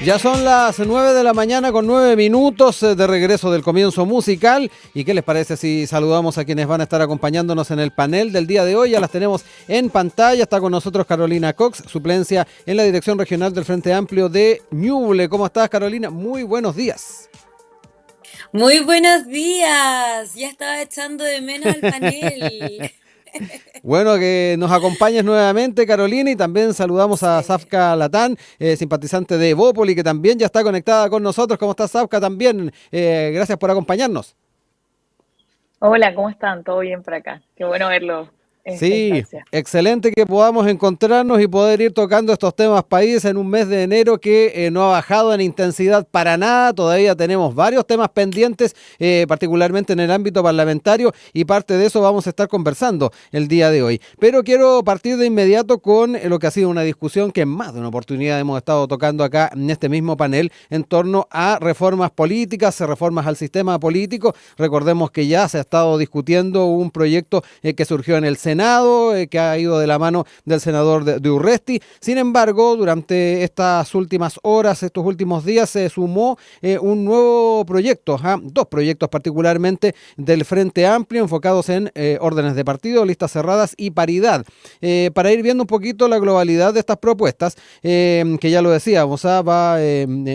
Ya son las 9 de la mañana con 9 minutos de regreso del comienzo musical. ¿Y qué les parece si saludamos a quienes van a estar acompañándonos en el panel del día de hoy? Ya las tenemos en pantalla. Está con nosotros Carolina Cox, suplencia en la Dirección Regional del Frente Amplio de Ñuble. ¿Cómo estás, Carolina? Muy buenos días. Muy buenos días. Ya estaba echando de menos al panel. Bueno, que nos acompañes nuevamente, Carolina, y también saludamos a Sí. Safka Latán, simpatizante de Evópoli, que también ya está conectada con nosotros. ¿Cómo estás, Safka? También, gracias por acompañarnos. Hola, ¿cómo están? ¿Todo bien por acá? Qué bueno verlo en esta Sí, instancia. excelente que podamos encontrarnos y poder ir tocando estos temas país en un mes de enero que no ha bajado en intensidad para nada. Todavía tenemos varios temas pendientes, particularmente en el ámbito parlamentario, y parte de eso vamos a estar conversando el día de hoy. Pero quiero partir de inmediato con lo que ha sido una discusión que en más de una oportunidad hemos estado tocando acá en este mismo panel en torno a reformas políticas, reformas al sistema político. Recordemos que ya se ha estado discutiendo un proyecto que surgió en el Senado, que ha ido de la mano del senador de Urresti. Sin embargo, durante estas últimas horas, estos últimos días, se sumó un nuevo proyecto, dos proyectos particularmente del Frente Amplio, enfocados en órdenes de partido, listas cerradas y paridad. Para ir viendo un poquito la globalidad de estas propuestas, que ya lo decíamos, va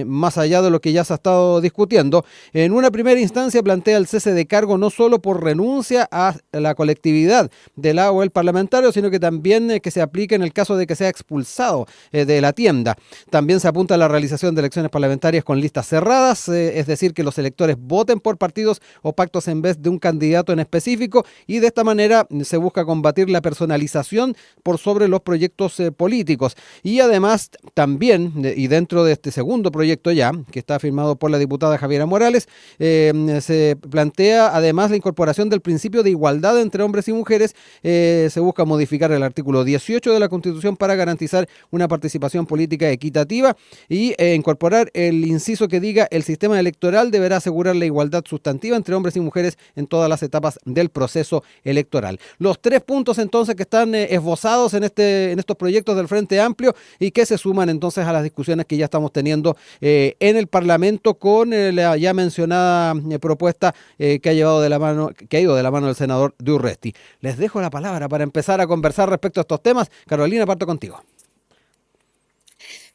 más allá de lo que ya se ha estado discutiendo. En una primera instancia plantea el cese de cargo no solo por renuncia a la colectividad de la o el parlamentario, sino que también que se aplique en el caso de que sea expulsado de la tienda. También se apunta a la realización de elecciones parlamentarias con listas cerradas, es decir, que los electores voten por partidos o pactos en vez de un candidato en específico, y de esta manera se busca combatir la personalización por sobre los proyectos políticos. Y además también, y dentro de este segundo proyecto ya, que está firmado por la diputada Javiera Morales, se plantea además la incorporación del principio de igualdad entre hombres y mujeres. Se busca modificar el artículo 18 de la Constitución para garantizar una participación política equitativa y incorporar el inciso que diga: el sistema electoral deberá asegurar la igualdad sustantiva entre hombres y mujeres en todas las etapas del proceso electoral. Los tres puntos entonces que están esbozados en estos proyectos del Frente Amplio, y que se suman entonces a las discusiones que ya estamos teniendo en el Parlamento con la ya mencionada propuesta que ha llevado de la mano, que ha ido de la mano del senador de Urresti. Les dejo la palabra para empezar a conversar respecto a estos temas. Carolina, parto contigo.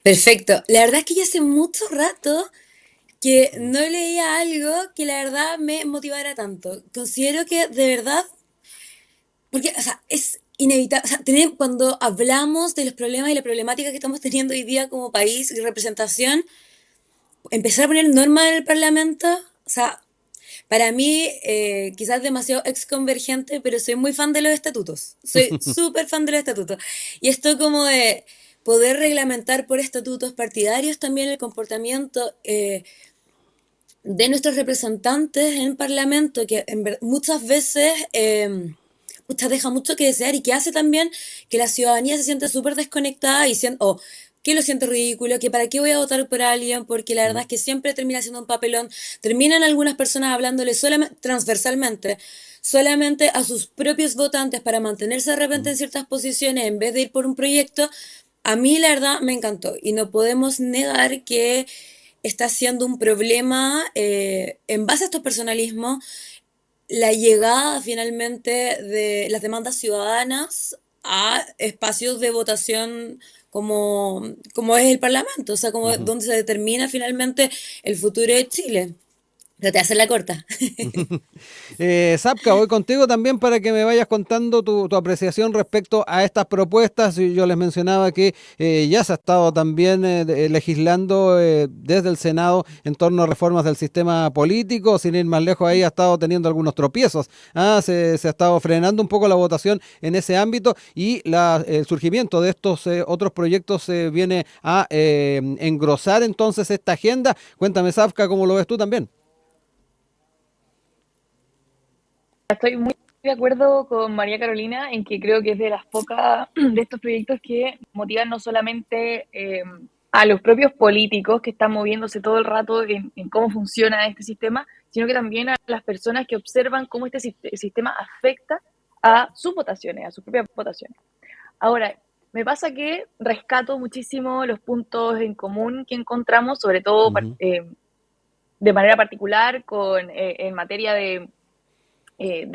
Perfecto. La verdad es que ya hace mucho rato que no leía algo que la verdad me motivara tanto. Considero que de verdad, porque, o sea, es inevitable, o sea, cuando hablamos de los problemas y la problemática que estamos teniendo hoy día como país y representación, empezar a poner normas en el Parlamento, o sea, para mí, quizás demasiado exconvergente, pero soy muy fan de los estatutos. Soy súper fan de los estatutos. Y esto como de poder reglamentar por estatutos partidarios también el comportamiento de nuestros representantes en el Parlamento, que muchas veces deja mucho que desear y que hace también que la ciudadanía se siente súper desconectada o que lo siente ridículo, que para qué voy a votar por alguien, porque la verdad es que siempre termina siendo un papelón. Terminan algunas personas hablándole solamente, transversalmente, solamente a sus propios votantes para mantenerse de repente en ciertas posiciones en vez de ir por un proyecto. A mí la verdad me encantó y no podemos negar que está siendo un problema en base a estos personalismos la llegada finalmente de las demandas ciudadanas a espacios de votación como es el Parlamento, o sea, como Ujú. donde se determina finalmente el futuro de Chile. Pero te hace la corta. Sapka, voy contigo también para que me vayas contando tu apreciación respecto a estas propuestas. Yo les mencionaba que ya se ha estado también legislando desde el Senado en torno a reformas del sistema político. Sin ir más lejos, ahí ha estado teniendo algunos tropiezos. Se ha estado frenando un poco la votación en ese ámbito, y el surgimiento de estos otros proyectos viene a engrosar entonces esta agenda. Cuéntame, Sapka, ¿cómo lo ves tú también? Estoy muy de acuerdo con María Carolina en que creo que es de las pocas de estos proyectos que motivan no solamente a los propios políticos que están moviéndose todo el rato en cómo funciona este sistema, sino que también a las personas que observan cómo este sistema afecta a sus votaciones, a sus propias votaciones. Ahora, Me pasa que rescato muchísimo los puntos en común que encontramos, sobre todo Ujú. de manera particular en materia de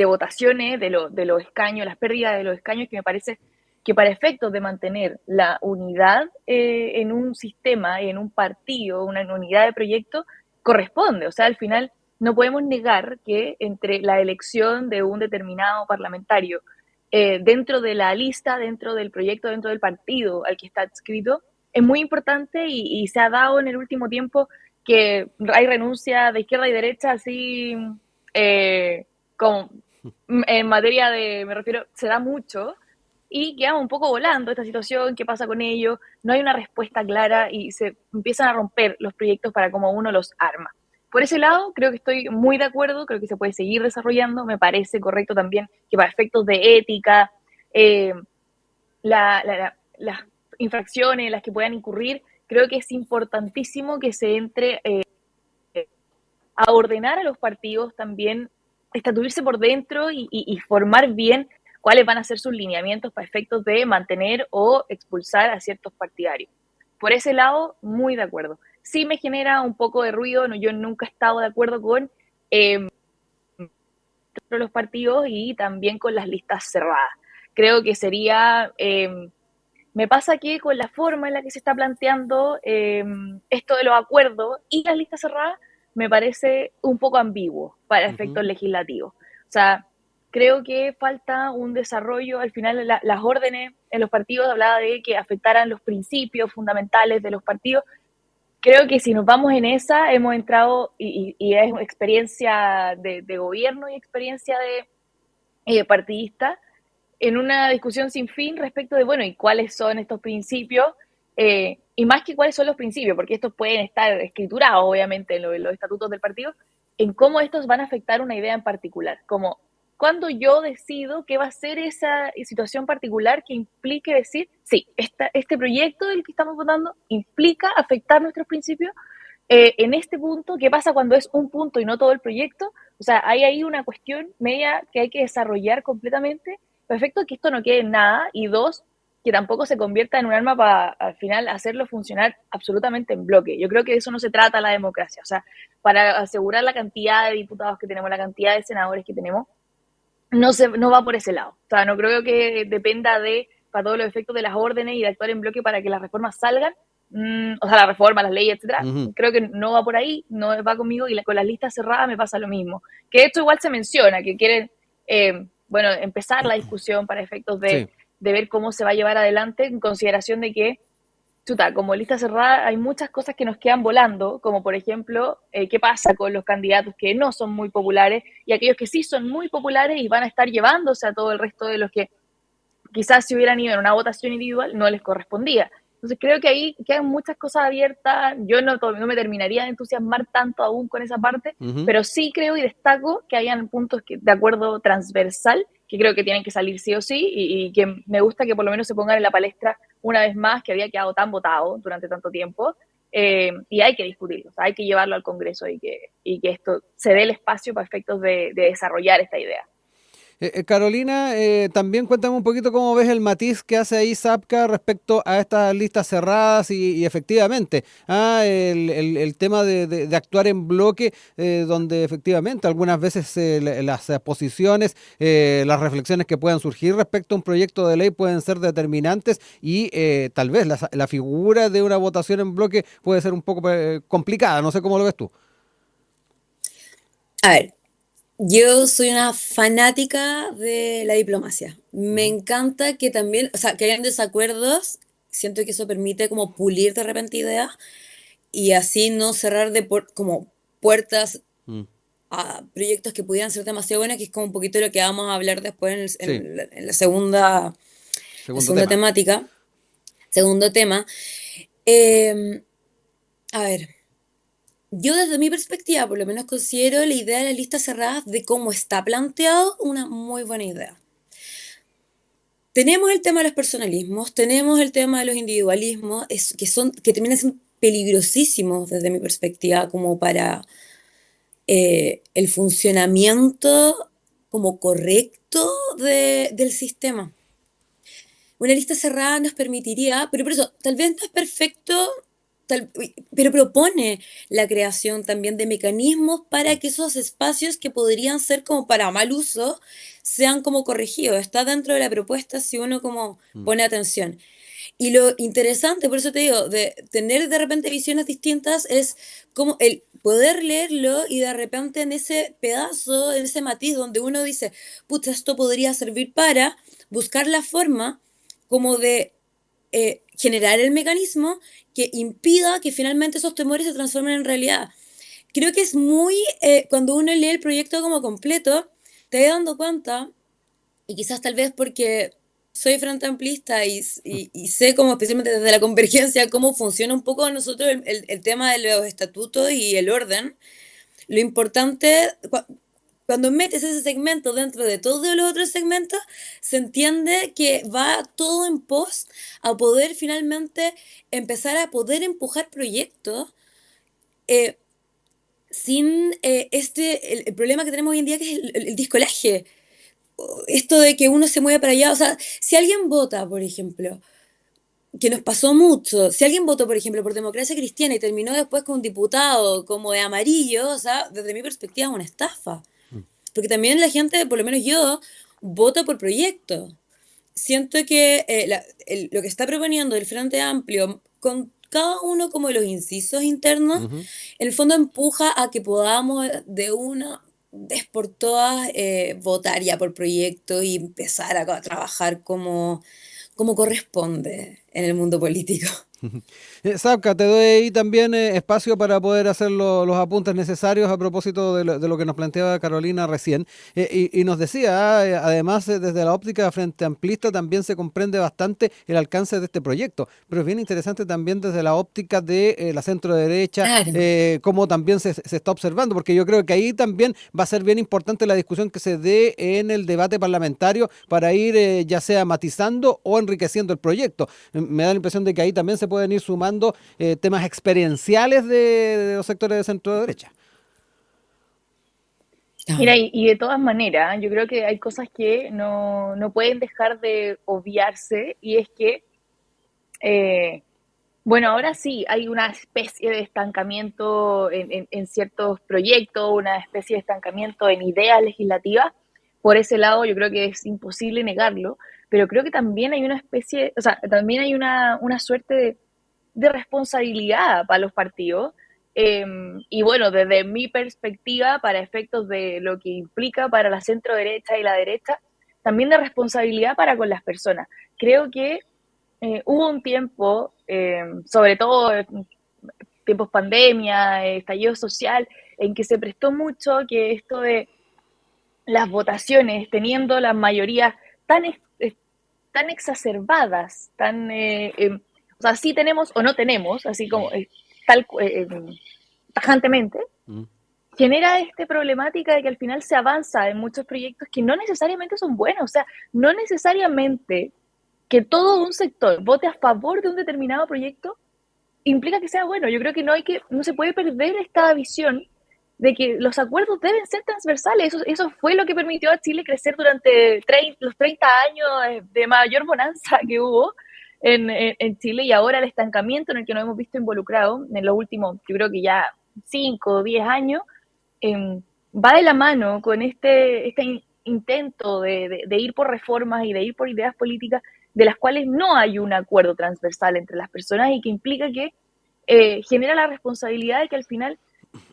votaciones, de los escaños, las pérdidas de los escaños, que me parece que para efectos de mantener la unidad en un sistema, en un partido, una unidad de proyecto, corresponde. O sea, al final no podemos negar que entre la elección de un determinado parlamentario dentro de la lista, dentro del proyecto, dentro del partido al que está adscrito, es muy importante y se ha dado en el último tiempo que hay renuncia de izquierda y derecha así como en materia de, me refiero, se da mucho y quedamos un poco volando esta situación, qué pasa con ello, no hay una respuesta clara y se empiezan a romper los proyectos para cómo uno los arma. Por ese lado, creo que estoy muy de acuerdo, creo que se puede seguir desarrollando, me parece correcto también que para efectos de ética, eh, las infracciones en las que puedan incurrir, creo que es importantísimo que se entre a ordenar a los partidos también, estatuirse por dentro y formar bien cuáles van a ser sus lineamientos para efectos de mantener o expulsar a ciertos partidarios. Por ese lado, muy de acuerdo. Sí me genera un poco de ruido, no, yo nunca he estado de acuerdo con los partidos y también con las listas cerradas. Creo que sería me pasa que con la forma en la que se está planteando esto de los acuerdos y las listas cerradas, me parece un poco ambiguo para efectos Ujú. legislativos. O sea, creo que falta un desarrollo. Al final, las órdenes en los partidos hablaba de que afectaran los principios fundamentales de los partidos. Creo que si nos vamos en esa, hemos entrado, y es una experiencia de gobierno y experiencia de partidista, en una discusión sin fin respecto de, bueno, ¿y cuáles son estos principios? Y más que cuáles son los principios, porque estos pueden estar escriturados, obviamente, en los estatutos del partido, en cómo estos van a afectar una idea en particular. Como cuando yo decido qué va a ser esa situación particular que implique decir, sí, este proyecto del que estamos votando implica afectar nuestros principios en este punto. ¿Qué pasa cuando es un punto y no todo el proyecto? O sea, hay ahí una cuestión media que hay que desarrollar completamente. Perfecto, que esto no quede en nada. Y dos, que tampoco se convierta en un arma para al final hacerlo funcionar absolutamente en bloque. Yo creo que de eso no se trata la democracia. O sea, para asegurar la cantidad de diputados que tenemos, la cantidad de senadores que tenemos, no va por ese lado. O sea, no creo que dependa de, para todos los efectos de las órdenes y de actuar en bloque para que las reformas salgan. O sea, la reforma, las leyes, etcétera. Ujú. Creo que no va por ahí, no va conmigo y con las listas cerradas me pasa lo mismo. Que esto igual se menciona, que quieren, bueno, empezar la discusión para efectos Sí. de ver cómo se va a llevar adelante en consideración de que chuta, como lista cerrada hay muchas cosas que nos quedan volando, como por ejemplo, qué pasa con los candidatos que no son muy populares y aquellos que sí son muy populares y van a estar llevándose a todo el resto de los que quizás si hubieran ido en una votación individual no les correspondía. Entonces creo que ahí quedan muchas cosas abiertas. Yo no me terminaría de entusiasmar tanto aún con esa parte, Ujú. pero sí creo y destaco que hayan puntos de acuerdo transversal que creo que tienen que salir sí o sí y que me gusta que por lo menos se pongan en la palestra una vez más, que había quedado tan votado durante tanto tiempo. Y hay que discutirlo, o sea, hay que llevarlo al Congreso y que esto se dé el espacio para efectos de desarrollar esta idea. Carolina, también cuéntame un poquito cómo ves el matiz que hace ahí Zapka respecto a estas listas cerradas y efectivamente, el tema de actuar en bloque, donde efectivamente algunas veces las posiciones, las reflexiones que puedan surgir respecto a un proyecto de ley pueden ser determinantes y tal vez la figura de una votación en bloque puede ser un poco complicada, no sé cómo lo ves tú. A ver, yo soy una fanática de la diplomacia. Me Ujú. encanta que también, o sea, que hayan desacuerdos. Siento que eso permite como pulir de repente ideas y así no cerrar como puertas Mm. a proyectos que pudieran ser demasiado buenos, que es como un poquito lo que vamos a hablar después Sí, en la segundo segunda tema. temática, segundo tema. Eh, a ver, yo desde mi perspectiva, por lo menos considero la idea de las listas cerradas de cómo está planteado una muy buena idea. Tenemos el tema de los personalismos, tenemos el tema de los individualismos, que terminan siendo peligrosísimos desde mi perspectiva, como para el funcionamiento como correcto del sistema. una lista cerrada nos permitiría, pero por eso, tal vez no es perfecto, pero propone la creación también de mecanismos para que esos espacios que podrían ser como para mal uso sean como corregidos. Está dentro de la propuesta si uno como Mm. pone atención. Y lo interesante, por eso te digo, de tener de repente visiones distintas es como el poder leerlo y de repente en ese pedazo, en ese matiz donde uno dice, pucha, esto podría servir para buscar la forma como de generar el mecanismo que impida que finalmente esos temores se transformen en realidad. Creo que es muy, cuando uno lee el proyecto como completo, te vas dando cuenta, y quizás tal vez porque soy frente amplista y sé como especialmente desde la convergencia cómo funciona un poco nosotros el tema de los estatutos y el orden, lo importante, cuando metes ese segmento dentro de todos los otros segmentos, se entiende que va todo en pos a poder finalmente empezar a poder empujar proyectos eh, sin el problema que tenemos hoy en día, que es el discolaje. Esto de que uno se mueve para allá, o sea, si alguien vota, por ejemplo, que nos pasó mucho, si alguien votó, por ejemplo, por Democracia Cristiana y terminó después con un diputado como de amarillo, o sea, desde mi perspectiva es una estafa. Porque también la gente, por lo menos yo, vota por proyecto. Siento que lo que está proponiendo el Frente Amplio, con cada uno como de los incisos internos, Ujú. en el fondo empuja a que podamos de una vez por todas votar ya por proyecto y empezar a trabajar como corresponde en el mundo político. Sabka, te doy ahí también espacio para poder hacer los apuntes necesarios a propósito de lo que nos planteaba Carolina recién. Y nos decía, además, desde la óptica frente amplista también se comprende bastante el alcance de este proyecto, pero es bien interesante también desde la óptica de la centro derecha, Claro. cómo también se está observando, porque yo creo que ahí también va a ser bien importante la discusión que se dé en el debate parlamentario para ir ya sea matizando o enriqueciendo el proyecto. Me da la impresión de que ahí también se pueden ir sumando temas experienciales de los sectores de centro derecha. Mira, Claro. y de todas maneras, yo creo que hay cosas que no pueden dejar de obviarse, y es que, eh, bueno, ahora sí hay una especie de estancamiento en ciertos proyectos, una especie de estancamiento en ideas legislativas. Por ese lado, yo creo que es imposible negarlo, pero creo que también hay una especie, o sea, también hay una suerte de responsabilidad para los partidos. Y bueno, desde mi perspectiva, para efectos de lo que implica para la centro derecha y la derecha, también de responsabilidad para con las personas. Creo que hubo un tiempo, sobre todo en tiempos pandemia, estallido social, en que se prestó mucho que esto de las votaciones, teniendo las mayorías tan, tan exacerbadas, tan, o sea, sí tenemos o no tenemos, así como tal, tajantemente, Mm. genera esta problemática de que al final se avanza en muchos proyectos que no necesariamente son buenos, o sea, no necesariamente que todo un sector vote a favor de un determinado proyecto implica que sea bueno. Yo creo que no se puede perder esta visión de que los acuerdos deben ser transversales. Eso fue lo que permitió a Chile crecer durante los 30 años de mayor bonanza que hubo en Chile, y ahora el estancamiento en el que nos hemos visto involucrados en los últimos, yo creo que ya 5 o 10 años, va de la mano con este intento de ir por reformas y de ir por ideas políticas de las cuales no hay un acuerdo transversal entre las personas, y que implica que genera la responsabilidad de que al final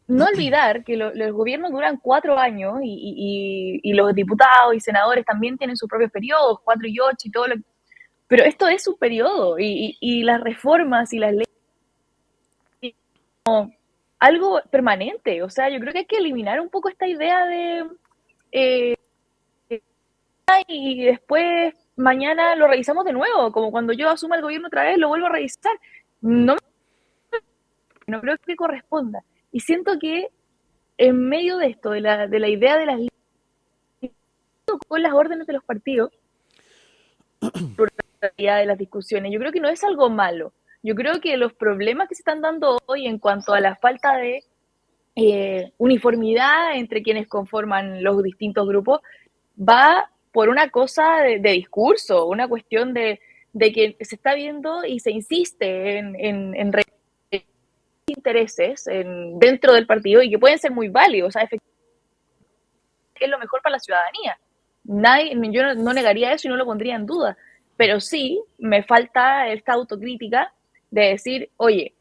no olvidar que los gobiernos duran 4 años, y los diputados y senadores también tienen sus propios periodos, 4 y 8 y todo lo que... Pero esto es un periodo, y las reformas y las leyes algo permanente. O sea, yo creo que hay que eliminar un poco esta idea de eh, y después mañana lo revisamos de nuevo, como cuando yo asuma el gobierno otra vez, lo vuelvo a revisar. Mm. No, no creo que corresponda. Y siento que en medio de esto, de la idea de las leyes con las órdenes de los partidos, de las discusiones, yo creo que no es algo malo. Yo creo que los problemas que se están dando hoy en cuanto a la falta de uniformidad entre quienes conforman los distintos grupos va por una cosa de discurso, una cuestión de que se está viendo y se insiste en intereses dentro del partido y que pueden ser muy válidos, o sea, efectivamente es lo mejor para la ciudadanía. Yo no negaría eso y no lo pondría en duda, pero sí me falta esta autocrítica de decir, oye,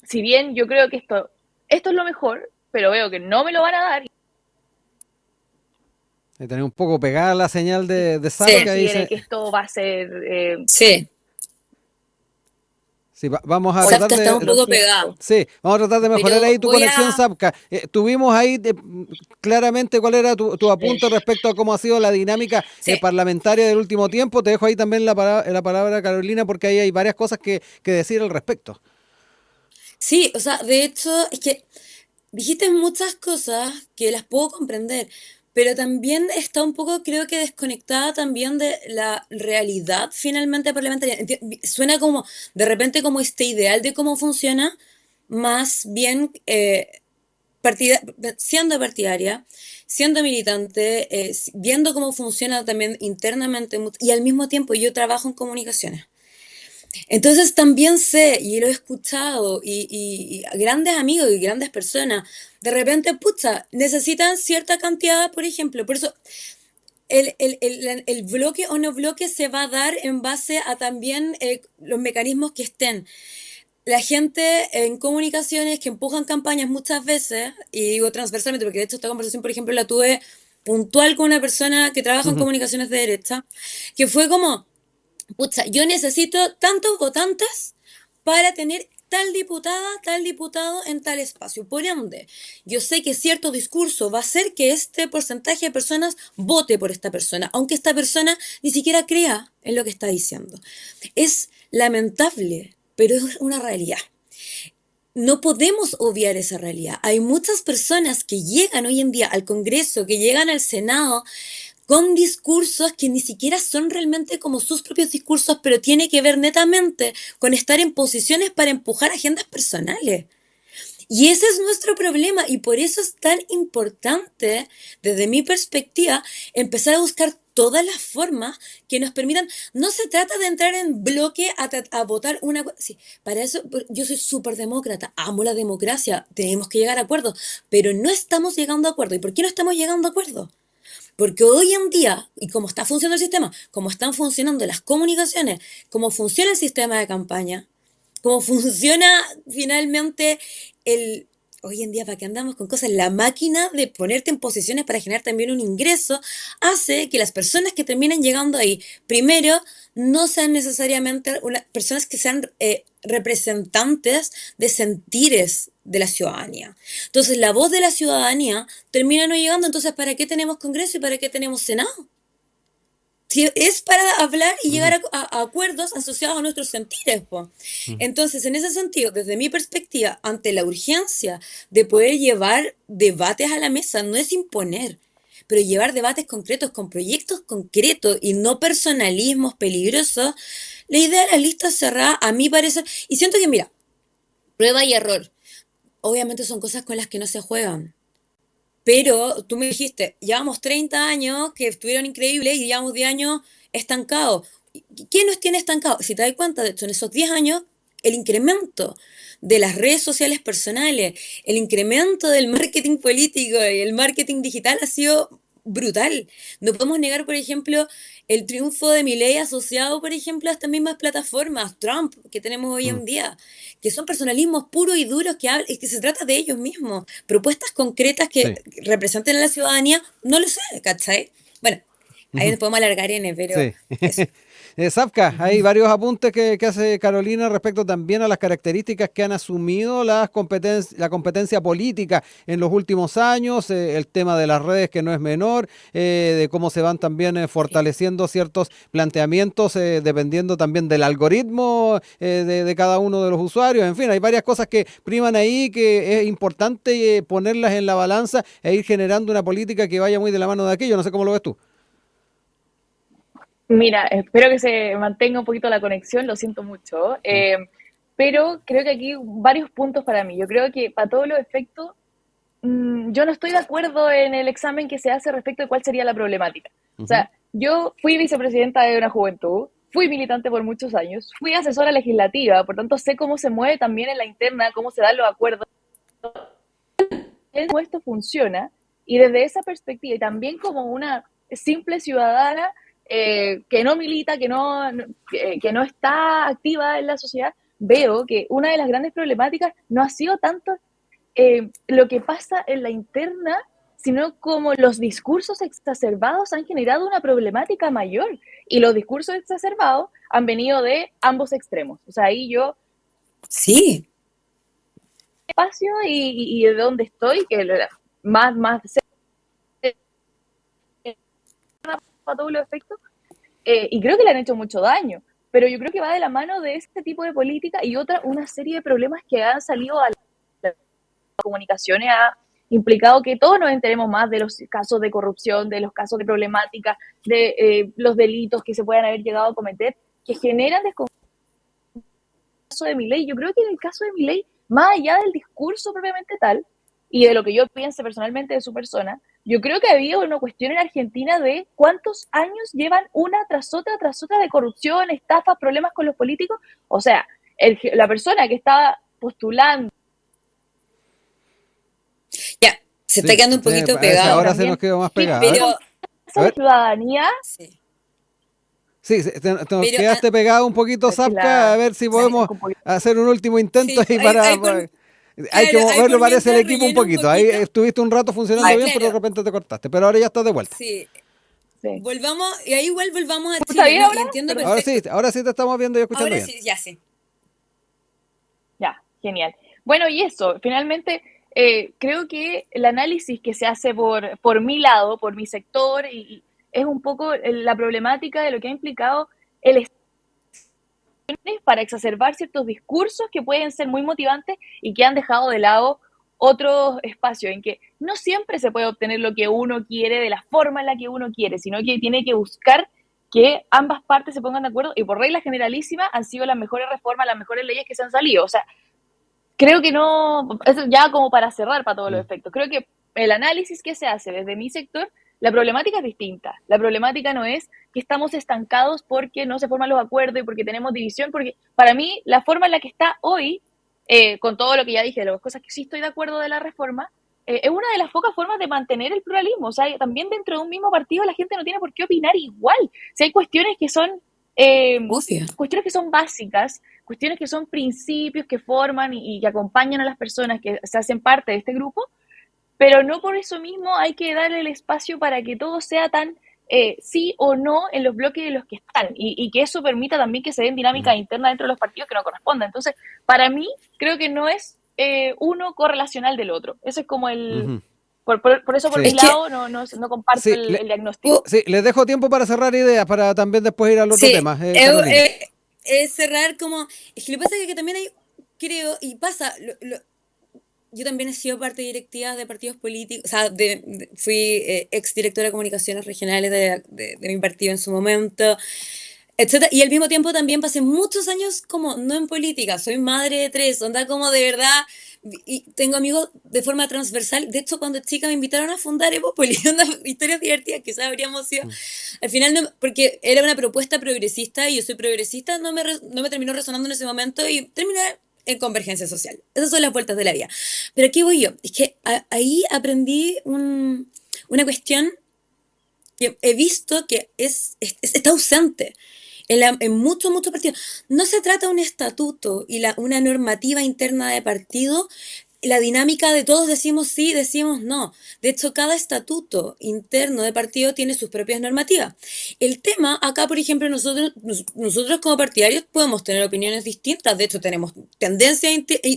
si bien yo creo que esto es lo mejor, pero veo que no me lo van a dar. Tener un poco pegada la señal de Sí, Zapka. Considere que esto va a ser... sí. Sí, vamos a tratar Zapka está un de... lo poco siento. pegado. Sí, vamos a tratar de mejorar Pero ahí tu voy conexión, a... Zapka. Tuvimos ahí claramente cuál era tu Sí, apunte respecto a cómo ha sido la dinámica sí. parlamentaria del último tiempo. Te dejo ahí también la palabra, Carolina, porque ahí hay varias cosas que decir al respecto. Sí, o sea, de hecho, es que dijiste muchas cosas que las puedo comprender, pero también está un poco, creo que desconectada también de la realidad finalmente parlamentaria. Suena como, de repente, como este ideal de cómo funciona, más bien siendo partidaria, siendo militante, viendo cómo funciona también internamente y al mismo tiempo yo trabajo en comunicaciones. Entonces también sé, y lo he escuchado, y grandes amigos y grandes personas, de repente, pucha, necesitan cierta cantidad, por ejemplo, por eso el bloque o no bloque se va a dar en base a también los mecanismos que estén. La gente en comunicaciones que empujan campañas muchas veces, y digo transversalmente, porque de hecho esta conversación, por ejemplo, la tuve puntual con una persona que trabaja en comunicaciones de derecha, que fue como, pucha, yo necesito tantos votantes para tener tal diputada, tal diputado en tal espacio. Por ende, yo sé que cierto discurso va a hacer que este porcentaje de personas vote por esta persona, aunque esta persona ni siquiera crea en lo que está diciendo. Es lamentable, pero es una realidad. No podemos obviar esa realidad. Hay muchas personas que llegan hoy en día al Congreso, que llegan al Senado, con discursos que ni siquiera son realmente como sus propios discursos, pero tiene que ver netamente con estar en posiciones para empujar agendas personales. Y ese es nuestro problema y por eso es tan importante, desde mi perspectiva, empezar a buscar todas las formas que nos permitan. No se trata de entrar en bloque a votar una... Sí, para eso yo soy súper demócrata, amo la democracia, tenemos que llegar a acuerdos, pero no estamos llegando a acuerdos. ¿Y por qué no estamos llegando a acuerdos? Porque hoy en día, y como está funcionando el sistema, como están funcionando las comunicaciones, cómo funciona el sistema de campaña, cómo funciona finalmente el... Hoy en día, ¿para qué andamos con cosas? La máquina de ponerte en posiciones para generar también un ingreso hace que las personas que terminen llegando ahí, primero, no sean necesariamente personas que sean representantes de sentires de la ciudadanía. Entonces, la voz de la ciudadanía termina no llegando. Entonces, ¿para qué tenemos Congreso y para qué tenemos Senado? Si es para hablar y llegar a acuerdos asociados a nuestros sentires, po. Entonces, en ese sentido, desde mi perspectiva, ante la urgencia de poder llevar debates a la mesa, no es imponer, pero llevar debates concretos con proyectos concretos y no personalismos peligrosos, la idea de las listas cerradas, a mi parecer, y siento que, mira, prueba y error, obviamente son cosas con las que no se juegan. Pero tú me dijiste, llevamos 30 años que estuvieron increíbles y llevamos 10 años estancados. ¿Quién nos tiene estancados? Si te das cuenta, de hecho, en esos 10 años, el incremento de las redes sociales personales, el incremento del marketing político y el marketing digital ha sido brutal. No podemos negar, por ejemplo, el triunfo de Milei asociado, por ejemplo, a estas mismas plataformas, Trump, que tenemos hoy en día, que son personalismos puros y duros que se trata de ellos mismos. Propuestas concretas que Sí. representen a la ciudadanía, no lo sé, ¿cachai? Bueno, ahí nos podemos alargar, N, pero Sí. eso. Zapka, hay varios apuntes que hace Carolina respecto también a las características que han asumido la competencia política en los últimos años, el tema de las redes que no es menor, de cómo se van también fortaleciendo ciertos planteamientos dependiendo también del algoritmo de cada uno de los usuarios. En fin, hay varias cosas que priman ahí que es importante ponerlas en la balanza e ir generando una política que vaya muy de la mano de aquello. No sé cómo lo ves tú. Mira, espero que se mantenga un poquito la conexión, lo siento mucho, pero creo que aquí varios puntos para mí. Yo creo que para todos los efectos, yo no estoy de acuerdo en el examen que se hace respecto de cuál sería la problemática. O sea, yo fui vicepresidenta de una juventud, fui militante por muchos años, fui asesora legislativa, por tanto sé cómo se mueve también en la interna, cómo se dan los acuerdos, cómo esto funciona, y desde esa perspectiva, y también como una simple ciudadana que no milita, que no está activa en la sociedad, veo que una de las grandes problemáticas no ha sido tanto lo que pasa en la interna, sino como los discursos exacerbados han generado una problemática mayor. Y los discursos exacerbados han venido de ambos extremos. O sea, ahí yo Sí, espacio y de donde estoy, que más para todos los efectos, y creo que le han hecho mucho daño. Pero yo creo que va de la mano de este tipo de política y una serie de problemas que han salido a las comunicaciones, ha implicado que todos nos enteremos más de los casos de corrupción, de los casos de problemática, de los delitos que se puedan haber llegado a cometer, que generan desconfianza. En el caso de Milei, yo creo que en el caso de Milei, más allá del discurso propiamente tal, y de lo que yo piense personalmente de su persona, yo creo que había una cuestión en Argentina de cuántos años llevan una tras otra de corrupción, estafas, problemas con los políticos. O sea, la persona que estaba postulando ya, se está Sí, quedando un sí, poquito parece pegado ahora se también, nos quedó más sí, pegado. A ver, pero a la ver. ciudadanía, sí, Sí, te nos pero quedaste pegado un poquito, es que Zapka. A ver si sí, podemos un poquito, hacer un último intento sí, ahí ahí hay que claro, ahí moverlo, por parece el mientras equipo un relleno un poquito. Ahí poquito estuviste un rato funcionando y bien, pero de claro, repente te cortaste. Pero ahora ya estás de vuelta. sí, sí. volvamos, y ahí igual volvamos a ¿Está Chile, bien ¿no? Y ahora? entiendo Perdón. perfecto. Ahora sí te estamos viendo y escuchando Ahora bien. sí, ya sé. Ya, genial. Bueno, y eso, finalmente, creo que el análisis que se hace por mi lado, por mi sector, y es un poco la problemática de lo que ha implicado el para exacerbar ciertos discursos que pueden ser muy motivantes y que han dejado de lado otros espacios en que no siempre se puede obtener lo que uno quiere de la forma en la que uno quiere, sino que tiene que buscar que ambas partes se pongan de acuerdo y por regla generalísima han sido las mejores reformas, las mejores leyes que se han salido. O sea, creo que no, eso ya como para cerrar para todos los Mm. efectos, creo que el análisis que se hace desde mi sector, la problemática es distinta. La problemática no es que estamos estancados porque no se forman los acuerdos y porque tenemos división, porque para mí la forma en la que está hoy, con todo lo que ya dije, de las cosas que sí estoy de acuerdo de la reforma, es una de las pocas formas de mantener el pluralismo. O sea, también dentro de un mismo partido la gente no tiene por qué opinar igual. Si hay cuestiones que son Obvio. cuestiones que son básicas, cuestiones que son principios que forman y que acompañan a las personas que se hacen parte de este grupo, pero no por eso mismo hay que darle el espacio para que todo sea tan sí o no en los bloques de los que están y que eso permita también que se den Mm. dinámicas internas dentro de los partidos que no correspondan. Entonces, para mí, creo que no es uno correlacional del otro. Eso es como el... Ujú. Por eso, por Sí. mi Es que, lado, no comparto Sí, el diagnóstico. uh, sí, les dejo tiempo para cerrar ideas, para también después ir al otro sí, tema, Carolina. es cerrar como, es que lo que pasa es que también hay, creo, y pasa, yo también he sido parte de directivas de partidos políticos, o sea, fui ex directora de comunicaciones regionales de mi partido en su momento, etcétera. Y al mismo tiempo también pasé muchos años como no en política, soy madre de tres, onda como de verdad, y tengo amigos de forma transversal. De hecho, cuando chica me invitaron a fundar Evópolis, onda, historias divertidas, quizás habríamos sido. Mm. Al final, no, porque era una propuesta progresista y yo soy progresista, no me terminó resonando en ese momento y terminé en convergencia social. Esas son las vueltas de la vida. Pero aquí voy yo, es que ahí aprendí una cuestión que he visto que está ausente en muchos partidos. No se trata de un estatuto y una normativa interna de partido, la dinámica de todos decimos sí, decimos no. De hecho, cada estatuto interno de partido tiene sus propias normativas. El tema, acá, por ejemplo, nosotros como partidarios podemos tener opiniones distintas. De hecho, tenemos tendencias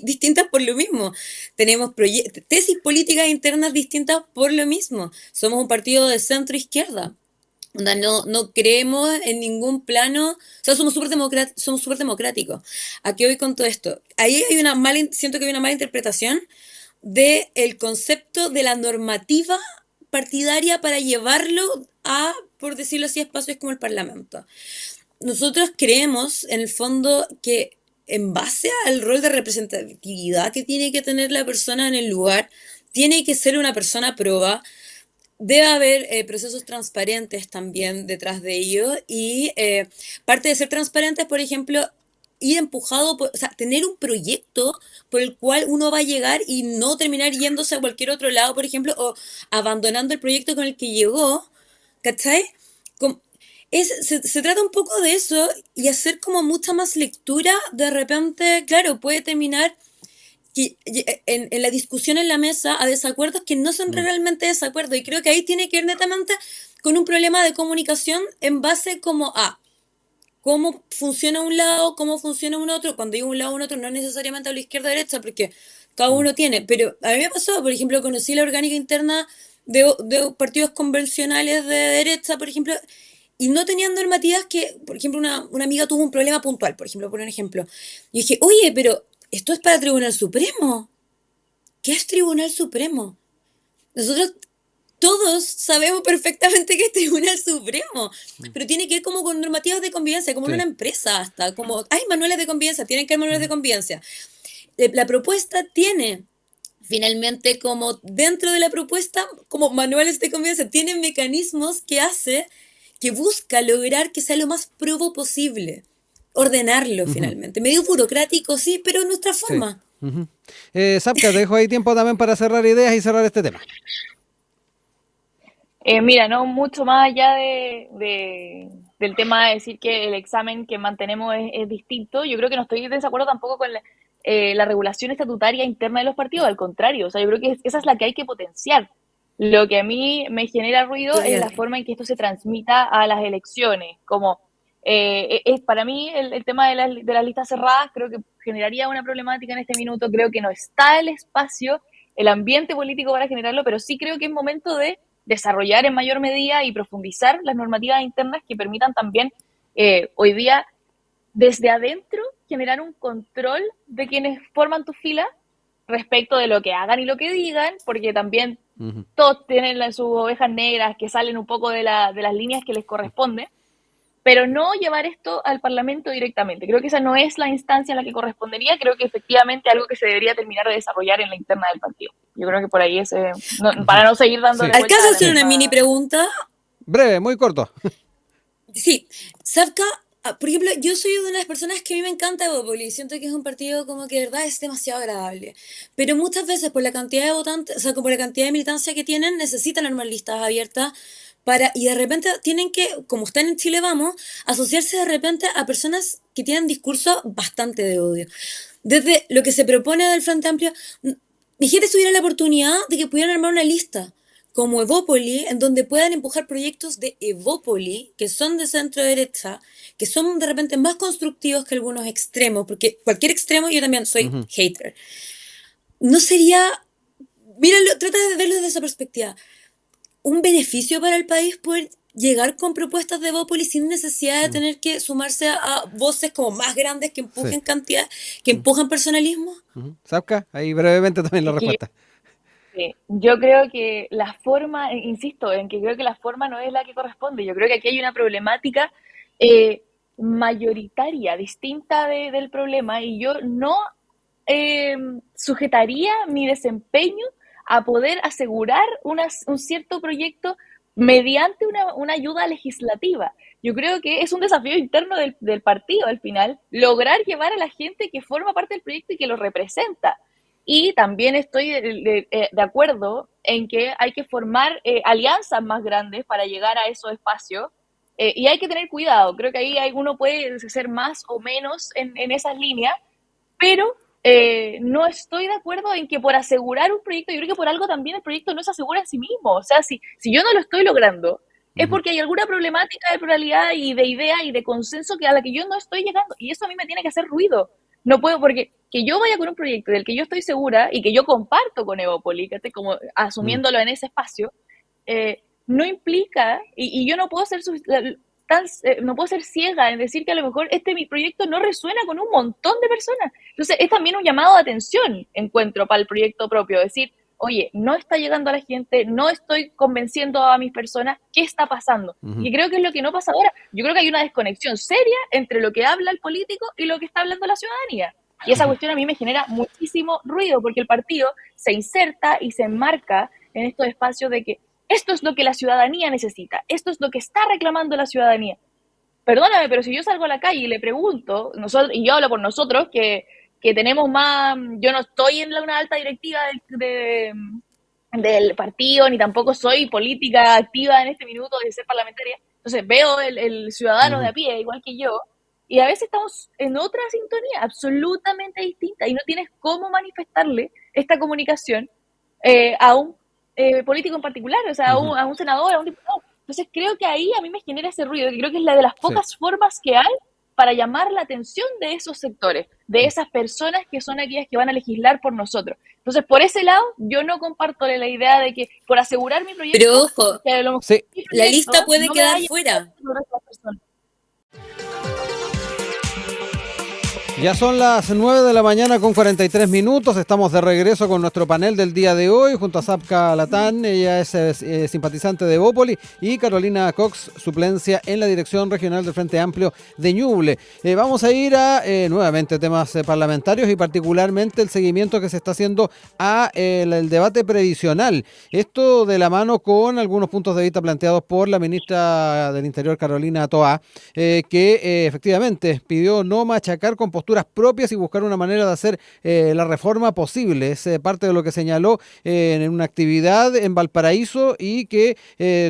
distintas por lo mismo. Tenemos tesis políticas internas distintas por lo mismo. Somos un partido de centro-izquierda. No creemos en ningún plano, o sea, somos súper democráticos. ¿A qué voy con todo esto? Ahí siento que hay una mala interpretación del concepto de la normativa partidaria para llevarlo a, por decirlo así, espacios como el Parlamento. Nosotros creemos, en el fondo, que en base al rol de representatividad que tiene que tener la persona en el lugar, tiene que ser una persona proba, debe haber procesos transparentes también detrás de ello y parte de ser transparentes, por ejemplo, ir empujado, o sea, tener un proyecto por el cual uno va a llegar y no terminar yéndose a cualquier otro lado, por ejemplo, o abandonando el proyecto con el que llegó, ¿cachai? Com- se trata un poco de eso y hacer como mucha más lectura, de repente, claro, puede terminar en la discusión en la mesa a desacuerdos que no son Mm, realmente desacuerdos. Y creo que ahí tiene que ver netamente con un problema de comunicación en base como a cómo funciona un lado, cómo funciona un otro. Cuando digo un lado o un otro, no necesariamente a la izquierda o derecha, porque cada mm. uno tiene. Pero a mí me pasó, por ejemplo, conocí la orgánica interna de partidos convencionales de derecha, por ejemplo, y no tenían normativas que, por ejemplo, una amiga tuvo un problema puntual, por ejemplo, por un ejemplo. Y dije, oye, pero esto es para Tribunal Supremo. ¿Qué es Tribunal Supremo? Nosotros todos sabemos perfectamente que es Tribunal Supremo, pero tiene que ver como con normativas de convivencia, como en una Sí. empresa hasta, como hay manuales de convivencia, tienen que haber manuales de Ujú. convivencia. La propuesta tiene finalmente como dentro de la propuesta, como manuales de convivencia, tiene mecanismos que hace, que busca lograr que sea lo más probo posible, ordenarlo Ujú. finalmente. Medio burocrático, sí, pero en nuestra Sí. forma. Ujú. Sapka, te dejo ahí tiempo también para cerrar ideas y cerrar este tema. Mira, no mucho más allá del tema de decir que el examen que mantenemos es distinto. Yo creo que no estoy de desacuerdo tampoco con la regulación estatutaria interna de los partidos, al contrario, o sea, yo creo que esa es la que hay que potenciar. Lo que a mí me genera ruido es la forma en que esto se transmita a las elecciones, como es para mí el tema de las listas cerradas creo que generaría una problemática en este minuto, creo que no está el espacio, el ambiente político para generarlo, pero sí creo que es momento de desarrollar en mayor medida y profundizar las normativas internas que permitan también hoy día desde adentro generar un control de quienes forman tu fila respecto de lo que hagan y lo que digan, porque también Ujú. todos tienen sus ovejas negras que salen un poco de las líneas que les corresponde, pero no llevar esto al Parlamento directamente. Creo que esa no es la instancia en la que correspondería, creo que efectivamente algo que se debería terminar de desarrollar en la interna del partido. Yo creo que por ahí no, para Ujú. no seguir dándole Sí. vuelta ¿Alcanza a a la hacer una misma. mini pregunta? Breve, muy corto. Sí, Savka, por ejemplo, yo soy una de las personas que a mí me encanta Evópolis, siento que es un partido como que de verdad es demasiado agradable, pero muchas veces por la cantidad de votantes, o sea, como por la cantidad de militancia que tienen, necesitan armar listas abiertas para, y de repente tienen que, como están en Chile Vamos, asociarse de repente a personas que tienen discursos bastante de odio. Desde lo que se propone del Frente Amplio, mi gente tuviera la oportunidad de que pudieran armar una lista como Evópoli, en donde puedan empujar proyectos de Evópoli, que son de centro derecha, que son de repente más constructivos que algunos extremos, porque cualquier extremo yo también soy Ujú. hater. No sería, míralo, trata de verlo desde esa perspectiva, un beneficio para el país poder llegar con propuestas de Evópoli sin necesidad de Mm. tener que sumarse a voces como más grandes que Sí. empujen cantidad, que Mm. empujan personalismo. Ujú. Sapka, ahí brevemente también la Es que respuesta. yo creo que la forma, insisto, en que creo que la forma no es la que corresponde. Yo creo que aquí hay una problemática eh, mayoritaria, distinta del problema, y yo no eh, sujetaría mi desempeño a poder asegurar un cierto proyecto mediante una ayuda legislativa. Yo creo que es un desafío interno del partido al final, lograr llevar a la gente que forma parte del proyecto y que lo representa. Y también estoy de acuerdo en que hay que formar alianzas más grandes para llegar a esos espacios y hay que tener cuidado. Creo que ahí uno puede ser más o menos en esas líneas, pero no estoy de acuerdo en que por asegurar un proyecto, yo creo que por algo también el proyecto no se asegura en sí mismo. O sea, si yo no lo estoy logrando, es Ujú. porque hay alguna problemática de pluralidad y de idea y de consenso que a la que yo no estoy llegando. Y eso a mí me tiene que hacer ruido. No puedo, porque que yo vaya con un proyecto del que yo estoy segura y que yo comparto con Evopoli, que como Mm. asumiéndolo en ese espacio, no implica, y yo no puedo ser no puedo ser ciega en decir que a lo mejor mi proyecto no resuena con un montón de personas. Entonces, es también un llamado de atención, encuentro, para el proyecto propio, decir, oye, no está llegando a la gente, no estoy convenciendo a mis personas, ¿qué está pasando? Ujú. Y creo que es lo que no pasa ahora. Yo creo que hay una desconexión seria entre lo que habla el político y lo que está hablando la ciudadanía. Y esa Ujú. cuestión a mí me genera muchísimo ruido, porque el partido se inserta y se enmarca en estos espacios de que esto es lo que la ciudadanía necesita, esto es lo que está reclamando la ciudadanía. Perdóname, pero si yo salgo a la calle y le pregunto, y yo hablo por nosotros, que tenemos más, yo no estoy en una alta directiva del partido, ni tampoco soy política activa en este minuto de ser parlamentaria, entonces veo el ciudadano de a pie, igual que yo, y a veces estamos en otra sintonía absolutamente distinta, y no tienes cómo manifestarle esta comunicación a un político en particular, o sea, a un senador, a un diputado. Entonces creo que ahí a mí me genera ese ruido, que creo que es la de las pocas formas que hay para llamar la atención de esos sectores, de esas personas que son aquellas que van a legislar por nosotros. Entonces, por ese lado, yo no comparto la idea de que por asegurar mi proyecto, Pero ojo, que a lo mejor Sí. mi la proyecto lista puede no me quedar vaya a fuera. por otras personas. Ya son las 9 de la mañana con 43 minutos. Estamos de regreso con nuestro panel del día de hoy junto a Sapka Latán. Ella es simpatizante de Bópoli, y Carolina Cox, suplencia en la dirección regional del Frente Amplio de Ñuble. Vamos a ir a nuevamente temas parlamentarios, y particularmente el seguimiento que se está haciendo a el debate previsional. Esto de la mano con algunos puntos de vista planteados por la ministra del Interior, Carolina Toá, que efectivamente pidió no machacar con posturas propias y buscar una manera de hacer la reforma posible. Es parte de lo que señaló en una actividad en Valparaíso, y que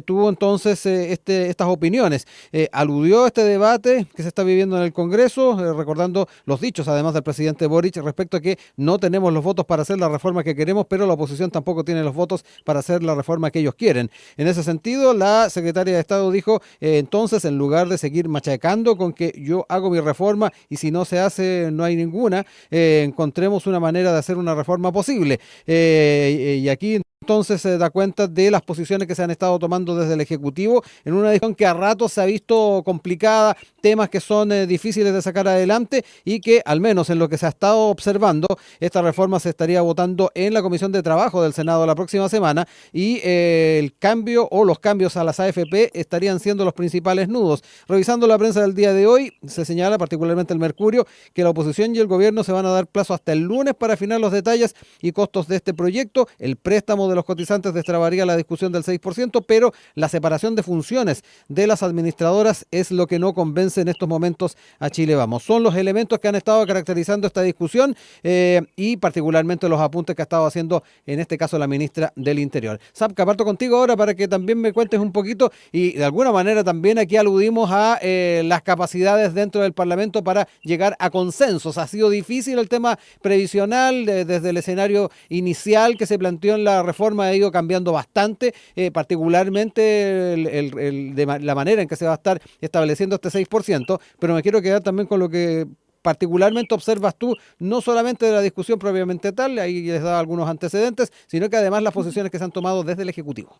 tuvo entonces estas opiniones. Aludió a este debate que se está viviendo en el Congreso, recordando los dichos además del presidente Boric respecto a que no tenemos los votos para hacer la reforma que queremos, pero la oposición tampoco tiene los votos para hacer la reforma que ellos quieren. En ese sentido, la secretaria de Estado dijo, entonces, en lugar de seguir machacando con que yo hago mi reforma y si no se hace no hay ninguna, encontremos una manera de hacer una reforma posible. Y aquí entonces se da cuenta de las posiciones que se han estado tomando desde el Ejecutivo en una discusión que a ratos se ha visto complicada, temas que son difíciles de sacar adelante, y que al menos en lo que se ha estado observando, esta reforma se estaría votando en la Comisión de Trabajo del Senado la próxima semana, y el cambio o los cambios a las AFP estarían siendo los principales nudos. Revisando la prensa del día de hoy, se señala, particularmente el Mercurio, que la oposición y el gobierno se van a dar plazo hasta el lunes para afinar los detalles y costos de este proyecto. El préstamo de los cotizantes destrabaría la discusión del 6%, pero la separación de funciones de las administradoras es lo que no convence en estos momentos a Chile Vamos. Son los elementos que han estado caracterizando esta discusión, y particularmente los apuntes que ha estado haciendo en este caso la ministra del Interior. Sapka, parto contigo ahora para que también me cuentes un poquito, y de alguna manera también aquí aludimos a las capacidades dentro del Parlamento para llegar a consensos. Ha sido difícil el tema previsional, desde el escenario inicial que se planteó en la reforma ha ido cambiando bastante, particularmente la manera en que se va a estar estableciendo este 6%, pero me quiero quedar también con lo que particularmente observas tú, no solamente de la discusión propiamente tal, ahí les da algunos antecedentes, sino que además las posiciones que se han tomado desde el Ejecutivo.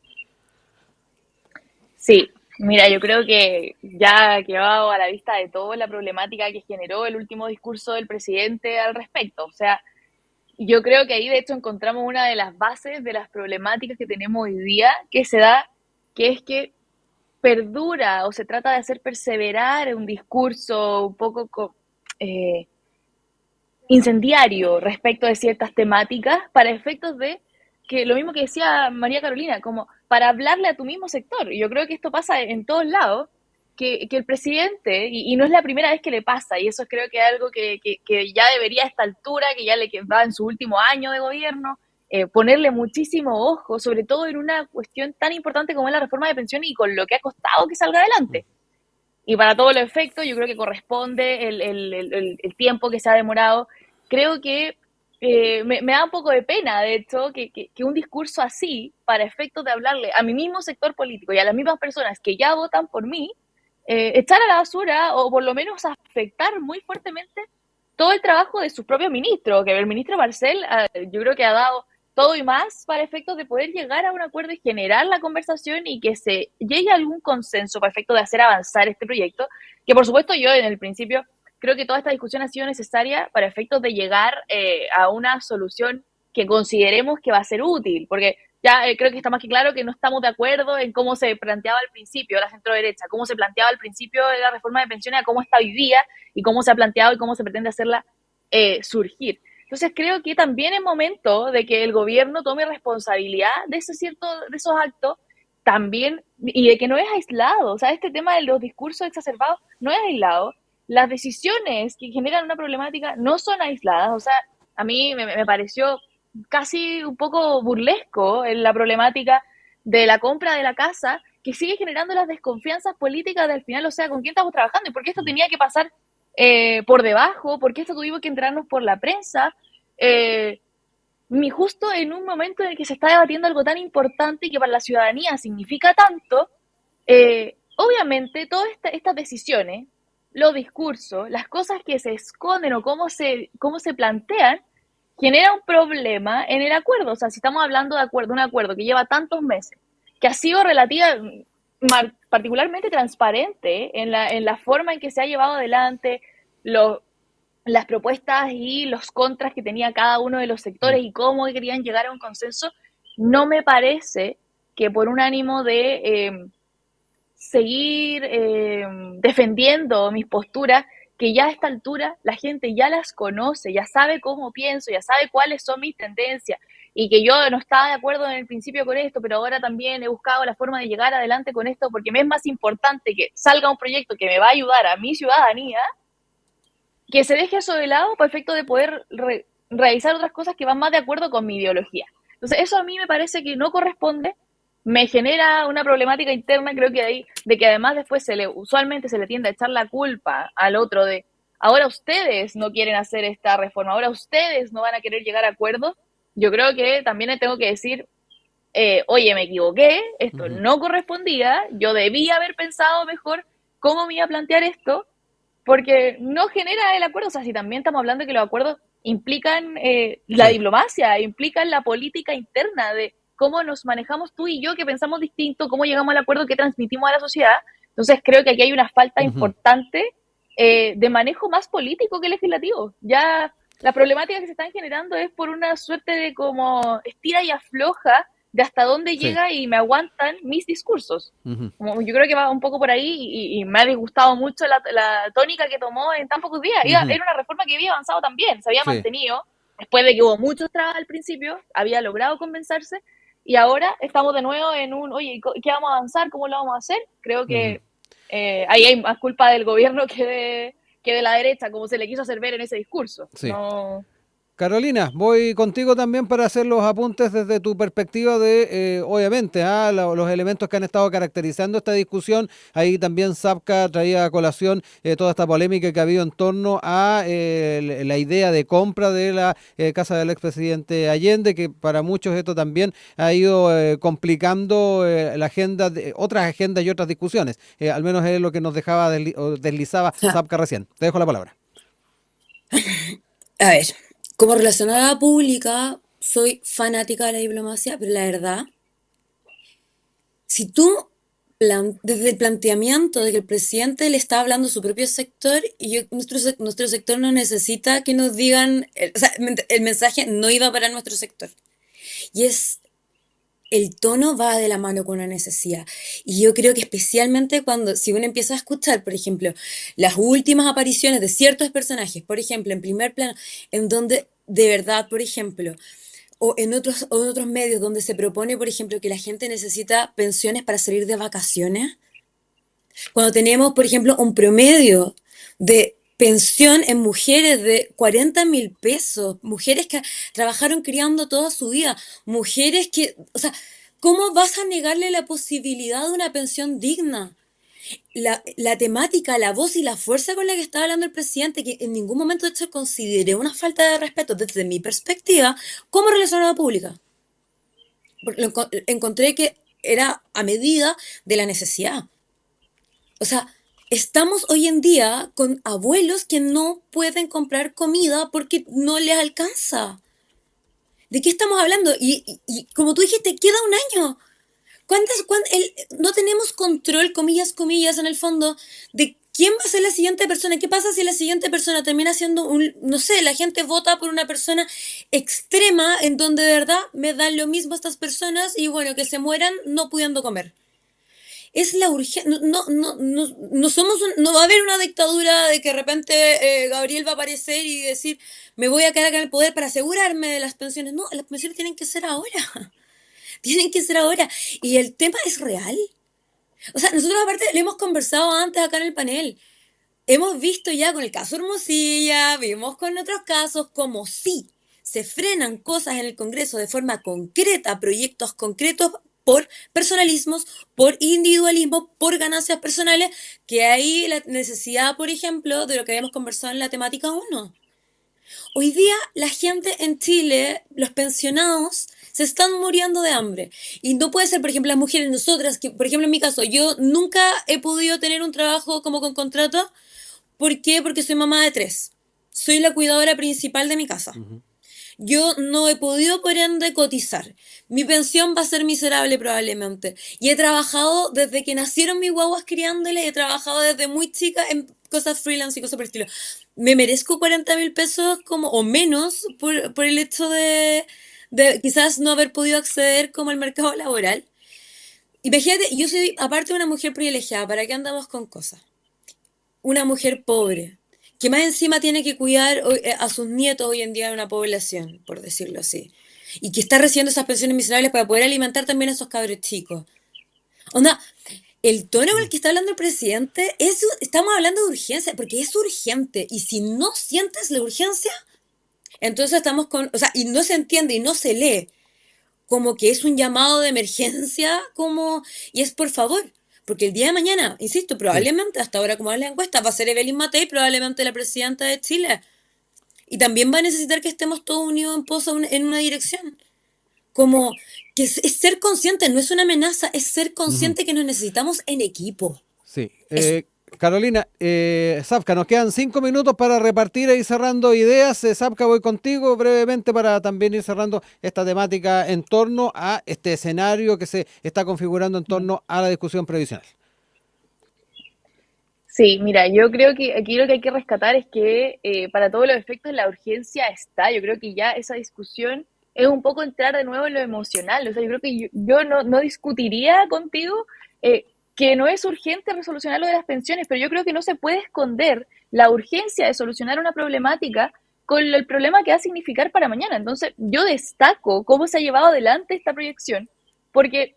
Sí, mira, yo creo que ya ha quedado a la vista de toda la problemática que generó el último discurso del presidente al respecto. O sea, yo creo que ahí de hecho encontramos una de las bases de las problemáticas que tenemos hoy día, que se da, que es que perdura o se trata de hacer perseverar un discurso un poco incendiario respecto de ciertas temáticas para efectos de que lo mismo que decía María Carolina, como para hablarle a tu mismo sector. Y yo creo que esto pasa en todos lados, que el presidente, y no es la primera vez que le pasa, y eso creo que es algo que ya debería a esta altura, que ya le va en su último año de gobierno, ponerle muchísimo ojo, sobre todo en una cuestión tan importante como es la reforma de pensiones y con lo que ha costado que salga adelante. Y para todos los efectos, yo creo que corresponde el tiempo que se ha demorado. Creo que me da un poco de pena, de hecho, que un discurso así, para efectos de hablarle a mi mismo sector político y a las mismas personas que ya votan por mí, echar a la basura o por lo menos afectar muy fuertemente todo el trabajo de sus propios ministros, que el ministro Marcel yo creo que ha dado todo y más para efectos de poder llegar a un acuerdo y generar la conversación y que se llegue a algún consenso para efectos de hacer avanzar este proyecto, que por supuesto yo en el principio creo que toda esta discusión ha sido necesaria para efectos de llegar a una solución que consideremos que va a ser útil, porque ya creo que está más que claro que no estamos de acuerdo en cómo se planteaba al principio la centro-derecha, cómo se planteaba al principio de la reforma de pensiones, a cómo está hoy día y cómo se ha planteado y cómo se pretende hacerla surgir. Entonces creo que también es momento de que el gobierno tome responsabilidad de esos actos también, y de que no es aislado, o sea, este tema de los discursos exacerbados no es aislado, las decisiones que generan una problemática no son aisladas, o sea, a mí me pareció casi un poco burlesco en la problemática de la compra de la casa, que sigue generando las desconfianzas políticas del final, o sea, ¿con quién estamos trabajando? ¿Y por qué esto tenía que pasar por debajo? ¿Por qué esto tuvimos que enterarnos por la prensa? Ni justo en un momento en el que se está debatiendo algo tan importante y que para la ciudadanía significa tanto, obviamente todas estas decisiones, los discursos, las cosas que se esconden o cómo se plantean, genera un problema en el acuerdo. O sea, si estamos hablando de un acuerdo que lleva tantos meses, que ha sido particularmente transparente en la forma en que se ha llevado adelante, los las propuestas y los contras que tenía cada uno de los sectores y cómo querían llegar a un consenso, no me parece que por un ánimo de seguir defendiendo mis posturas, que ya a esta altura la gente ya las conoce, ya sabe cómo pienso, ya sabe cuáles son mis tendencias, y que yo no estaba de acuerdo en el principio con esto, pero ahora también he buscado la forma de llegar adelante con esto, porque me es más importante que salga un proyecto que me va a ayudar a mi ciudadanía, que se deje eso de lado para efecto de poder realizar otras cosas que van más de acuerdo con mi ideología. Entonces, eso a mí me parece que no corresponde, me genera una problemática interna, creo que de que además después usualmente se le tiende a echar la culpa al otro de ahora ustedes no quieren hacer esta reforma, ahora ustedes no van a querer llegar a acuerdos. Yo creo que también le tengo que decir, oye, me equivoqué, esto no correspondía, yo debía haber pensado mejor cómo me iba a plantear esto, porque no genera el acuerdo. O sea, si también estamos hablando de que los acuerdos implican la diplomacia, implican la política interna de cómo nos manejamos tú y yo, que pensamos distinto, cómo llegamos al acuerdo que transmitimos a la sociedad. Entonces creo que aquí hay una falta importante de manejo más político que legislativo. Ya la problemática que se están generando es por una suerte de como estira y afloja de hasta dónde llega y me aguantan mis discursos. Como yo creo que va un poco por ahí y me ha disgustado mucho la tónica que tomó en tan pocos días. Era una reforma que había avanzado también, se había mantenido, después de que hubo muchos trabas al principio, había logrado convencerse y ahora estamos de nuevo en oye, ¿qué vamos a avanzar? ¿Cómo lo vamos a hacer? Creo que ahí hay más culpa del gobierno que de la derecha, como se le quiso hacer ver en ese discurso. Sí. No... Carolina, voy contigo también para hacer los apuntes desde tu perspectiva de, obviamente, los elementos que han estado caracterizando esta discusión. Ahí también Zapka traía a colación toda esta polémica que ha habido en torno a la idea de compra de la casa del expresidente Allende, que para muchos esto también ha ido complicando la agenda, otras agendas y otras discusiones. Al menos es lo que nos dejaba deslizaba Zapka recién. Te dejo la palabra. A ver, como relacionada pública, soy fanática de la diplomacia, pero la verdad, si tú, desde el planteamiento de que el presidente le está hablando a su propio sector, y nuestro sector no necesita que nos digan, o sea, el mensaje no iba para nuestro sector. Y el tono va de la mano con la necesidad. Y yo creo que especialmente si uno empieza a escuchar, por ejemplo, las últimas apariciones de ciertos personajes, por ejemplo, en primer plano, en donde de verdad, por ejemplo, o en otros medios donde se propone, por ejemplo, que la gente necesita pensiones para salir de vacaciones, cuando tenemos, por ejemplo, un promedio de pensión en mujeres de 40.000 pesos, mujeres que trabajaron criando toda su vida, mujeres que, o sea, ¿cómo vas a negarle la posibilidad de una pensión digna? La temática, la voz y la fuerza con la que estaba hablando el presidente, que en ningún momento de hecho consideré una falta de respeto desde mi perspectiva como relacionada pública. Encontré que era a medida de la necesidad. O sea, estamos hoy en día con abuelos que no pueden comprar comida porque no les alcanza. ¿De qué estamos hablando? Y como tú dijiste, queda un año. No tenemos control, comillas, en el fondo, de quién va a ser la siguiente persona? ¿Qué pasa si la siguiente persona termina siendo no sé, la gente vota por una persona extrema en donde de verdad me dan lo mismo a estas personas y bueno, que se mueran no pudiendo comer? Es la urgencia, no somos no va a haber una dictadura de que de repente Gabriel va a aparecer y decir, me voy a quedar acá en el poder para asegurarme de las pensiones. No, las pensiones tienen que ser ahora. tienen que ser ahora. Y el tema es real. O sea, nosotros aparte lo hemos conversado antes acá en el panel. Hemos visto ya con el caso Hermosilla, vimos con otros casos como si se frenan cosas en el Congreso de forma concreta, proyectos concretos por personalismos, por individualismo, por ganancias personales, que hay la necesidad, por ejemplo, de lo que habíamos conversado en la temática uno. Hoy día la gente en Chile, los pensionados, se están muriendo de hambre. Y no puede ser, por ejemplo, las mujeres, nosotras, que, por ejemplo, en mi caso, yo nunca he podido tener un trabajo como con contrato. ¿Por qué? Porque soy mamá de 3. Soy la cuidadora principal de mi casa. Yo no he podido, por ende, cotizar. Mi pensión va a ser miserable probablemente. Y he trabajado desde que nacieron mis guaguas criándoles, he trabajado desde muy chica en cosas freelance y cosas por el estilo. Me merezco 40.000 pesos como, o menos por el hecho de quizás no haber podido acceder como al mercado laboral. Imagínate, yo soy aparte una mujer privilegiada, ¿para qué andamos con cosas? Una mujer pobre, que más encima tiene que cuidar a sus nietos hoy en día de una población, por decirlo así, y que está recibiendo esas pensiones miserables para poder alimentar también a esos cabros chicos. Onda, el tono con el que está hablando el presidente, estamos hablando de urgencia, porque es urgente, y si no sientes la urgencia, entonces estamos con, o sea, y no se entiende y no se lee como que es un llamado de emergencia, como, y es por favor, porque el día de mañana, insisto, Sí. probablemente, hasta ahora como va la encuesta, va a ser Evelyn Matei, probablemente la presidenta de Chile, y también va a necesitar que estemos todos unidos en pos en una dirección, como que es ser consciente, no es una amenaza, es ser Ujú. consciente que nos necesitamos en equipo. Sí. Eso. Carolina, Sapka, nos quedan 5 minutos para repartir e ir cerrando ideas. Sapka, voy contigo brevemente para también ir cerrando esta temática en torno a este escenario que se está configurando en torno a la discusión previsional. Sí, mira, yo creo que aquí lo que hay que rescatar es que para todos los efectos la urgencia está. Yo creo que ya esa discusión es un poco entrar de nuevo en lo emocional. O sea, yo creo que yo no discutiría contigo que no es urgente resolucionar lo de las pensiones, pero yo creo que no se puede esconder la urgencia de solucionar una problemática con el problema que va a significar para mañana. Entonces, yo destaco cómo se ha llevado adelante esta proyección, porque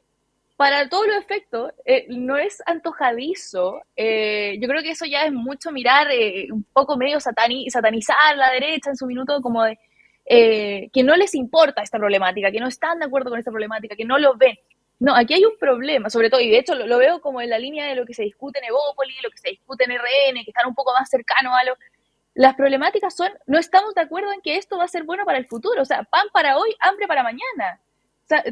para todos los efectos, no es antojadizo. Yo creo que eso ya es mucho mirar un poco medio satanizar a la derecha en su minuto, como de que no les importa esta problemática, que no están de acuerdo con esta problemática, que no lo ven. No, aquí hay un problema, sobre todo, y de hecho lo veo como en la línea de lo que se discute en Evópoli, lo que se discute en RN, que están un poco más cercanos a lo. Las problemáticas son, no estamos de acuerdo en que esto va a ser bueno para el futuro, o sea, pan para hoy, hambre para mañana. O sea,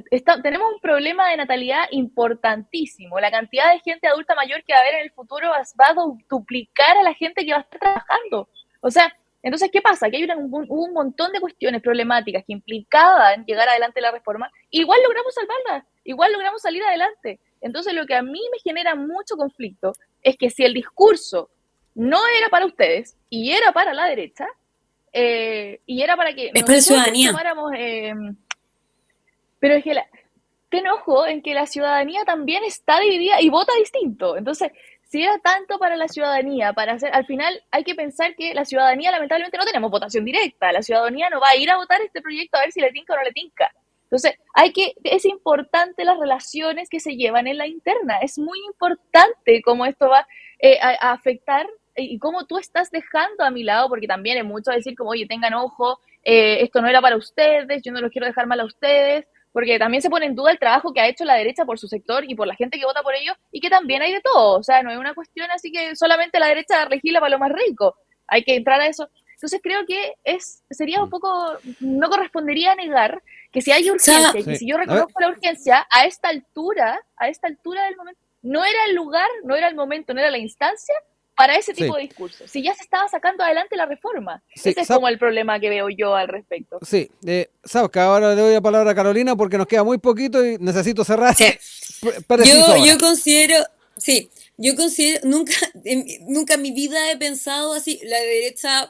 tenemos un problema de natalidad importantísimo. La cantidad de gente adulta mayor que va a haber en el futuro va a duplicar a la gente que va a estar trabajando. O sea, entonces, ¿qué pasa? Que hay un montón de cuestiones problemáticas que implicaban llegar adelante la reforma. Igual logramos salvarlas, igual logramos salir adelante. Entonces, lo que a mí me genera mucho conflicto es que si el discurso no era para ustedes y era para la derecha, y era para que Es para la nosotros ciudadanía. tomáramos. Pero es que te enojo en que la ciudadanía también está dividida y vota distinto. Entonces, si era tanto para la ciudadanía, para hacer, al final hay que pensar que la ciudadanía lamentablemente no tenemos votación directa. La ciudadanía no va a ir a votar este proyecto a ver si le tinca o no le tinca. Entonces, es importante las relaciones que se llevan en la interna. Es muy importante cómo esto va a afectar y cómo tú estás dejando a mi lado, porque también es mucho decir como, oye, tengan ojo, esto no era para ustedes, yo no los quiero dejar mal a ustedes, porque también se pone en duda el trabajo que ha hecho la derecha por su sector y por la gente que vota por ellos, y que también hay de todo, o sea, no es una cuestión así que solamente la derecha legisla para lo más rico, hay que entrar a eso. Entonces creo que sería un poco, no correspondería negar que si hay O sea, urgencia y que Sí. si yo A ver, reconozco la urgencia a esta altura del momento, no era el lugar, no era el momento, no era la instancia para ese sí, tipo de discurso. Si ya se estaba sacando adelante la reforma, sí, ese es como el problema que veo yo al respecto. sí. Sapka, ahora le doy la palabra a Carolina porque nos queda muy poquito y necesito cerrar sí. preciso Yo ahora. considero, sí, yo considero, nunca en mi vida he pensado así, la derecha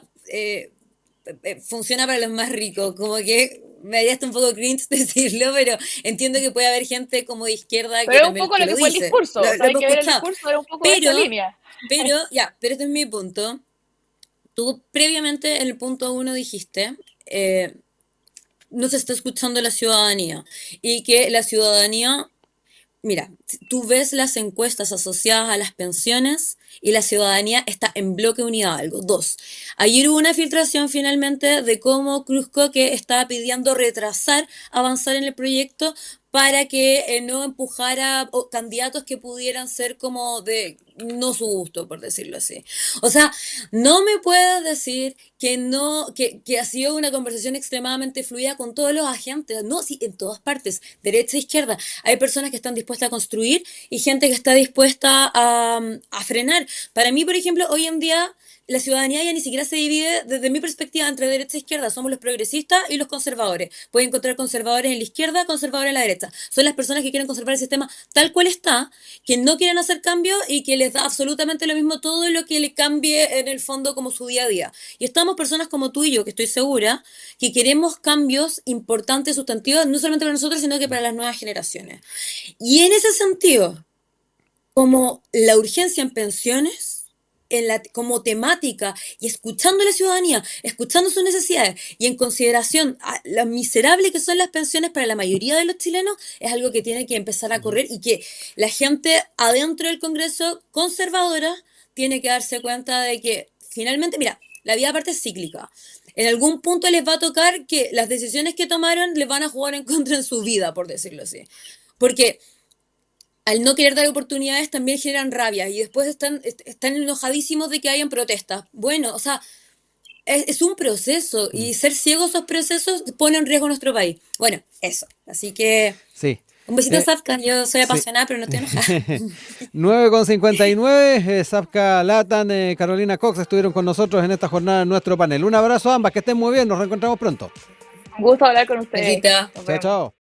funciona para los más ricos, como que me haría hasta un poco cringe decirlo, pero entiendo que puede haber gente como de izquierda que Pero es un también poco que lo lo que fue el dice, discurso, o sea, lo hay hemos que ver el escuchado, discurso, era un poco de pero, esta línea. pero este es mi punto, tú previamente en el punto uno dijiste, no se está escuchando a la ciudadanía y que la ciudadanía, mira, tú ves las encuestas asociadas a las pensiones y la ciudadanía está en bloque unido a algo. Dos, ayer hubo una filtración finalmente de cómo Cruzco que estaba pidiendo retrasar, avanzar en el proyecto para que no empujara candidatos que pudieran ser como de no su gusto, por decirlo así. O sea, no me puedes decir que no, que ha sido una conversación extremadamente fluida con todos los agentes. No, sí, en todas partes, derecha e izquierda. Hay personas que están dispuestas a construir y gente que está dispuesta a frenar. Para mí, por ejemplo, hoy en día la ciudadanía ya ni siquiera se divide, desde mi perspectiva, entre derecha e izquierda. Somos los progresistas y los conservadores. Pueden encontrar conservadores en la izquierda, conservadores en la derecha. Son las personas que quieren conservar el sistema tal cual está, que no quieren hacer cambios y que les da absolutamente lo mismo todo lo que le cambie en el fondo como su día a día. Y estamos personas como tú y yo, que estoy segura, que queremos cambios importantes, sustantivos, no solamente para nosotros, sino que para las nuevas generaciones. Y en ese sentido, como la urgencia en pensiones, como temática y escuchando a la ciudadanía, escuchando sus necesidades y en consideración a lo miserable que son las pensiones para la mayoría de los chilenos, es algo que tiene que empezar a correr y que la gente adentro del Congreso conservadora tiene que darse cuenta de que finalmente, mira, la vida aparte es cíclica. En algún punto les va a tocar que las decisiones que tomaron les van a jugar en contra en su vida, por decirlo así. Porque al no querer dar oportunidades también generan rabia y después están enojadísimos de que hayan protestas. Bueno, o sea, es un proceso y ser ciegos a esos procesos pone en riesgo nuestro país. Bueno, eso. Así que Sí. un besito a Eh, Safka. Yo soy sí. apasionada, pero no estoy enojada. 9:59, Safka Latan, Carolina Cox estuvieron con nosotros en esta jornada en nuestro panel. Un abrazo a ambas, que estén muy bien, nos reencontramos pronto. Un gusto hablar con ustedes. Besita. Nos Chao, vemos. chao.